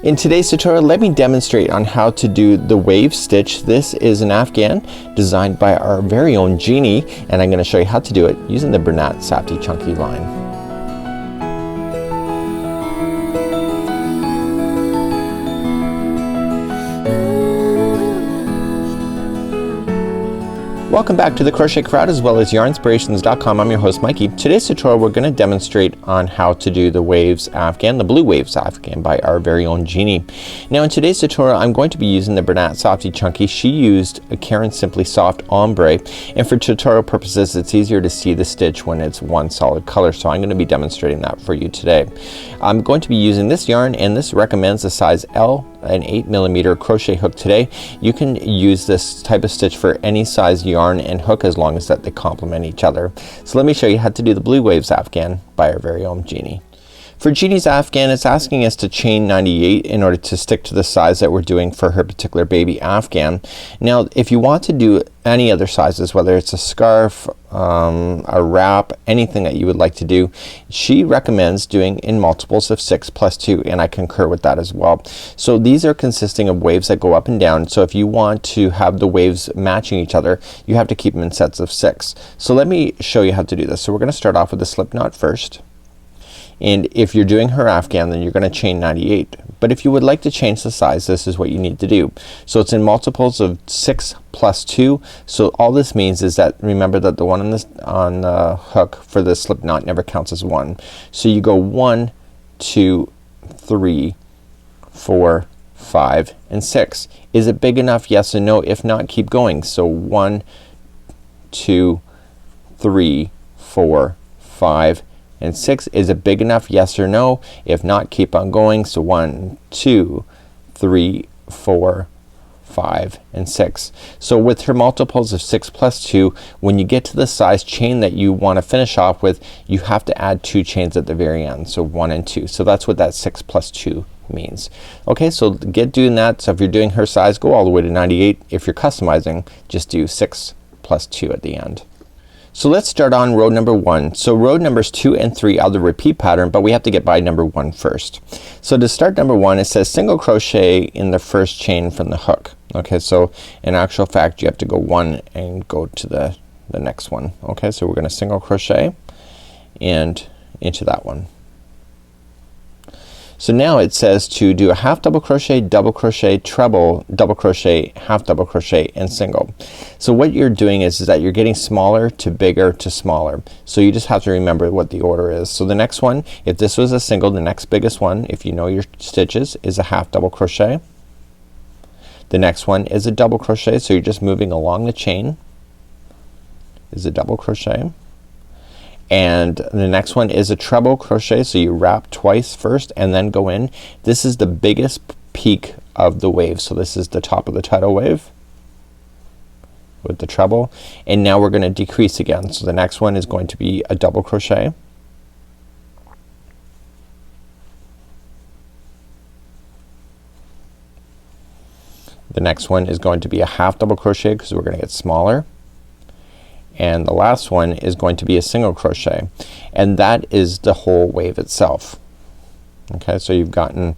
In today's tutorial, let me demonstrate on how to do the wave stitch. This is an afghan designed by our very own Jeannie, and I'm going to show you how to do it using the Bernat Safety Chunky line. Welcome back to the Crochet Crowd as well as yarnspirations.com. I'm your host Mikey. Today's tutorial we're going to demonstrate on how to do the waves afghan, the blue waves afghan by our very own Jeannie. Now in today's tutorial I'm going to be using the Bernat Softy Chunky. She used a Karen Simply Soft Ombre, and for tutorial purposes it's easier to see the stitch when it's one solid color, so I'm going to be demonstrating that for you today. I'm going to be using this yarn, and this recommends a size L, an 8mm crochet hook today. You can use this type of stitch for any size yarn and hook as long as that they complement each other. So let me show you how to do the blue waves afghan by our very own Jeannie. For Jeannie's afghan, it's asking us to chain 98 in order to stick to the size that we're doing for her particular baby afghan. Now if you want to do any other sizes, whether it's a scarf, a wrap, anything that you would like to do, she recommends doing in multiples of 6 plus 2, and I concur with that as well. So these are consisting of waves that go up and down, so if you want to have the waves matching each other you have to keep them in sets of 6. So let me show you how to do this. So we're gonna start off with a slip knot first. And if you're doing her afghan then you're gonna chain 98. But if you would like to change the size, this is what you need to do. So it's in multiples of 6 plus 2. So all this means is that, remember that the one on the hook for the slip knot never counts as 1. So you go 1, 2, 3, 4, 5, and 6. Is it big enough? Yes and no. If not, keep going. So 1, 2, 3, 4, 5, and 6. Is it big enough? Yes or no. If not, keep on going. So 1, 2, 3, 4, 5, and 6. So with her multiples of 6 plus 2, when you get to the size chain that you want to finish off with, you have to add 2 chains at the very end. So 1 and 2. So that's what that 6 plus 2 means. Okay, so get doing that. So if you're doing her size, go all the way to 98. If you're customizing, just do 6 plus 2 at the end. So let's start on row number 1. So row numbers 2 and 3 are the repeat pattern, but we have to get by number 1 first. So to start number 1, it says single crochet in the first chain from the hook. Okay, so in actual fact you have to go 1 and go to the next one. Okay, so we're gonna single crochet and into that one. So now it says to do a half double crochet, double crochet, treble, double crochet, half double crochet, and single. So what you're doing is that you're getting smaller to bigger to smaller. So you just have to remember what the order is. So the next one, if this was a single, the next biggest one, if you know your stitches, is a half double crochet. The next one is a double crochet, so you're just moving along the chain, is a double crochet. And the next one is a treble crochet, so you wrap twice first and then go in. This is the biggest peak of the wave, so this is the top of the tidal wave with the treble, and now we're gonna decrease again. So the next one is going to be a double crochet, the next one is going to be a half double crochet because we're gonna get smaller, and the last one is going to be a single crochet, and that is the whole wave itself. Okay, so you've gone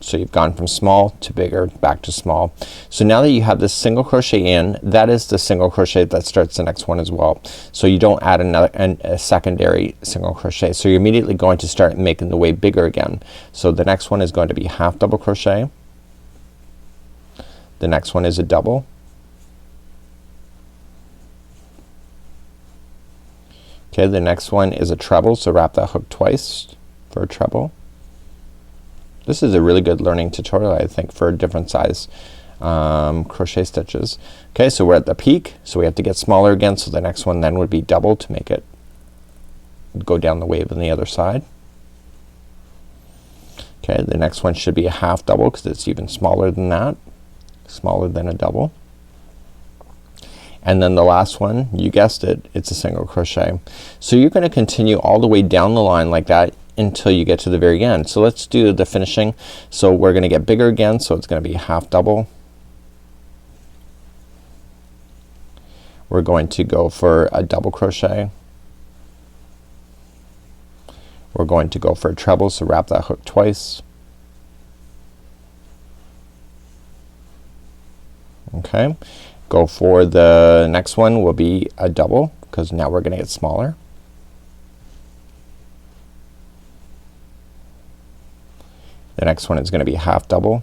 from small to bigger, back to small. So now that you have this single crochet in, that is the single crochet that starts the next one as well. So you don't add a secondary single crochet. So you're immediately going to start making the wave bigger again. So the next one is going to be half double crochet. The next one is a double. Okay, the next one is a treble, so wrap that hook twice for a treble. This is a really good learning tutorial I think for different size crochet stitches. Okay, so we're at the peak, so we have to get smaller again, so the next one then would be double to make it go down the wave on the other side. Okay, the next one should be a half double because it's even smaller than that, smaller than a double. And then the last one, you guessed it, it's a single crochet. So you're gonna continue all the way down the line like that until you get to the very end. So let's do the finishing. So we're gonna get bigger again, so it's gonna be a half double. We're going to go for a double crochet. We're going to go for a treble, so wrap that hook twice. Okay, go for the next one will be a double because now we're gonna get smaller. The next one is gonna be a half double.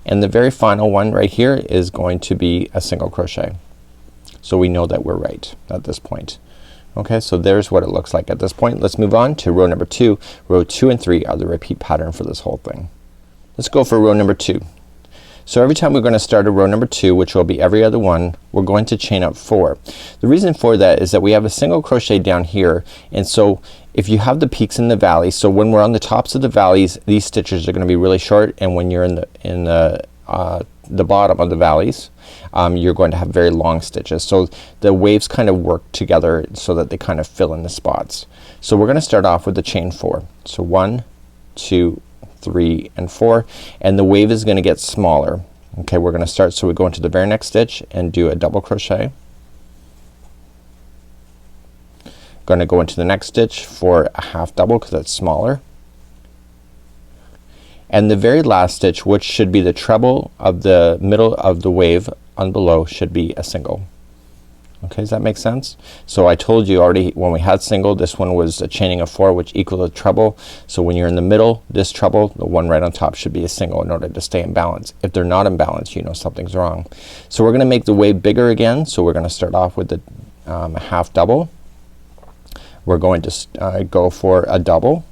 And the very final one right here is going to be a single crochet. So we know that we're right at this point. Okay, so there's what it looks like at this point. Let's move on to row number 2. Row 2 and 3 are the repeat pattern for this whole thing. Let's go for row number 2. So every time we're gonna start a row number 2, which will be every other one, we're going to chain up 4. The reason for that is that we have a single crochet down here, and so if you have the peaks and the valleys, so when we're on the tops of the valleys, these stitches are gonna be really short, and when you're in the bottom of the valleys, you're going to have very long stitches. So the waves kind of work together so that they kind of fill in the spots. So we're gonna start off with the chain 4. So 1, 2, 3 and 4, and the wave is gonna get smaller. Okay, we're gonna start, so we go into the very next stitch and do a double crochet. Gonna go into the next stitch for a half double because that's smaller. And the very last stitch, which should be the treble of the middle of the wave on below, should be a single. Okay, does that make sense? So I told you already when we had single, this one was a chaining of 4 which equaled a treble. So when you're in the middle, this treble, the one right on top, should be a single in order to stay in balance. If they're not in balance, you know something's wrong. So we're gonna make the wave bigger again. So we're gonna start off with the half double. We're going to go for a double.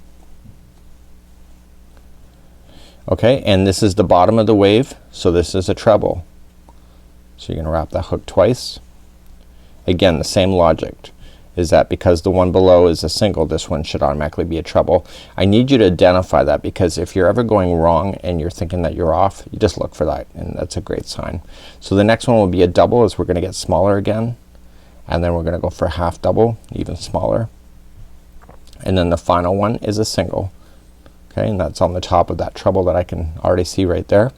Okay, and this is the bottom of the wave, so this is a treble. So you're gonna wrap that hook twice. Again, the same logic is that because the one below is a single, this one should automatically be a treble. I need you to identify that because if you're ever going wrong and you're thinking that you're off, you just look for that, and that's a great sign. So the next one will be a double as we're gonna get smaller again, and then we're gonna go for a half double, even smaller, and then the final one is a single. Okay, and that's on the top of that treble that I can already see right there.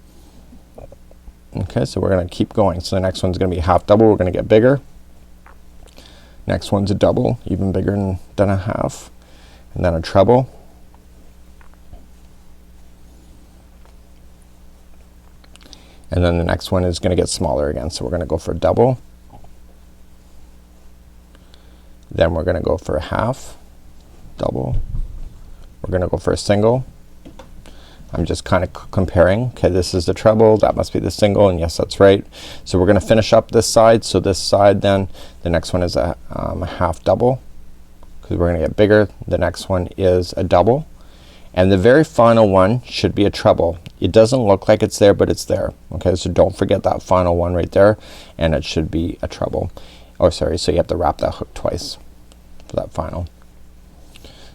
Okay, so we're gonna keep going. So the next one's gonna be a half double, we're gonna get bigger. Next one's a double, even bigger than a half, and then a treble. And then the next one is gonna get smaller again. So we're gonna go for a double. Then we're gonna go for a half, double. We're gonna go for a single. I'm just kind of comparing. Okay, this is the treble, that must be the single, and yes, that's right. So we're gonna finish up this side. So this side, then the next one is a half double because we're gonna get bigger. The next one is a double, and the very final one should be a treble. It doesn't look like it's there, but it's there. Okay, so don't forget that final one right there, and it should be a treble. Oh, sorry, so you have to wrap that hook twice for that final.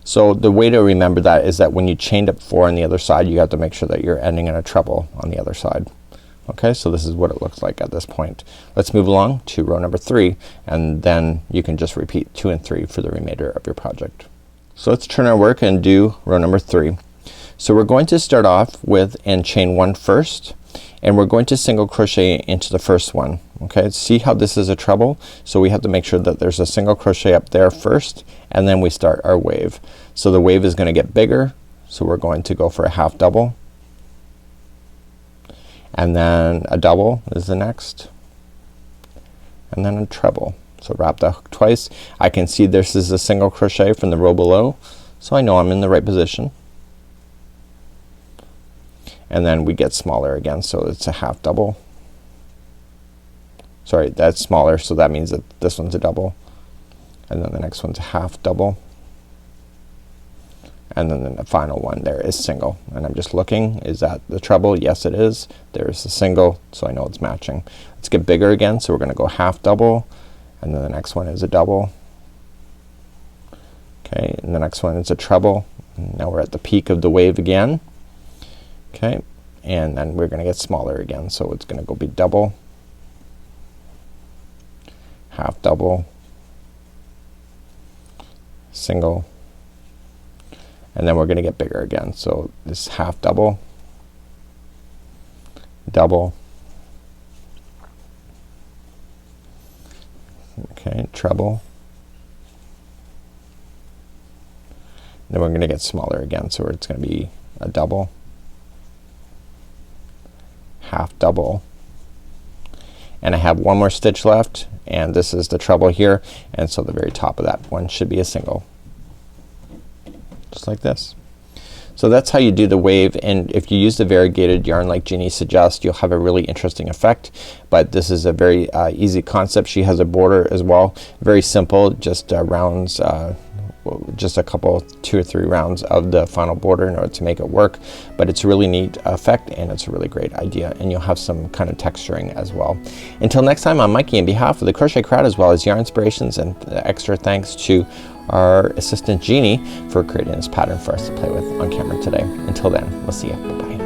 So the way to remember that is that when you chained up 4 on the other side, you have to make sure that you're ending in a treble on the other side. Okay, so this is what it looks like at this point. Let's move along to row number 3, and then you can just repeat 2 and 3 for the remainder of your project. So let's turn our work and do row number 3. So we're going to start off with and chain 1 first, and we're going to single crochet into the first one. Okay, see how this is a treble? So we have to make sure that there's a single crochet up there first, and then we start our wave. So the wave is gonna get bigger, so we're going to go for a half double, and then a double is the next, and then a treble. So wrap the hook twice. I can see this is a single crochet from the row below, so I know I'm in the right position. And then we get smaller again, so it's a half double. Sorry, that's smaller, so that means that this one's a double, and then the next one's a half double, and then the final one there is single. And I'm just looking, is that the treble? Yes, it is. There's a single, so I know it's matching. Let's get bigger again, so we're gonna go half double, and then the next one is a double. Okay, and the next one is a treble. And now we're at the peak of the wave again. Okay, and then we're gonna get smaller again, so it's gonna go be double, half double, single, and then we're gonna get bigger again. So this half double, double, okay, treble, then we're gonna get smaller again, so it's gonna be a double, half double, and I have one more stitch left, and this is the treble here, and so the very top of that one should be a single, just like this. So that's how you do the wave, and if you use the variegated yarn like Jeannie suggests, you'll have a really interesting effect. But this is a very easy concept. She has a border as well, very simple, just rounds, just a couple, 2 or 3 rounds of the final border in order to make it work. But it's a really neat effect, and it's a really great idea, and you'll have some kind of texturing as well. Until next time, I'm Mikey on behalf of the Crochet Crowd as well as Yarn Inspirations, and extra thanks to our assistant Jeannie for creating this pattern for us to play with on camera today. Until then, we'll see you. Bye bye.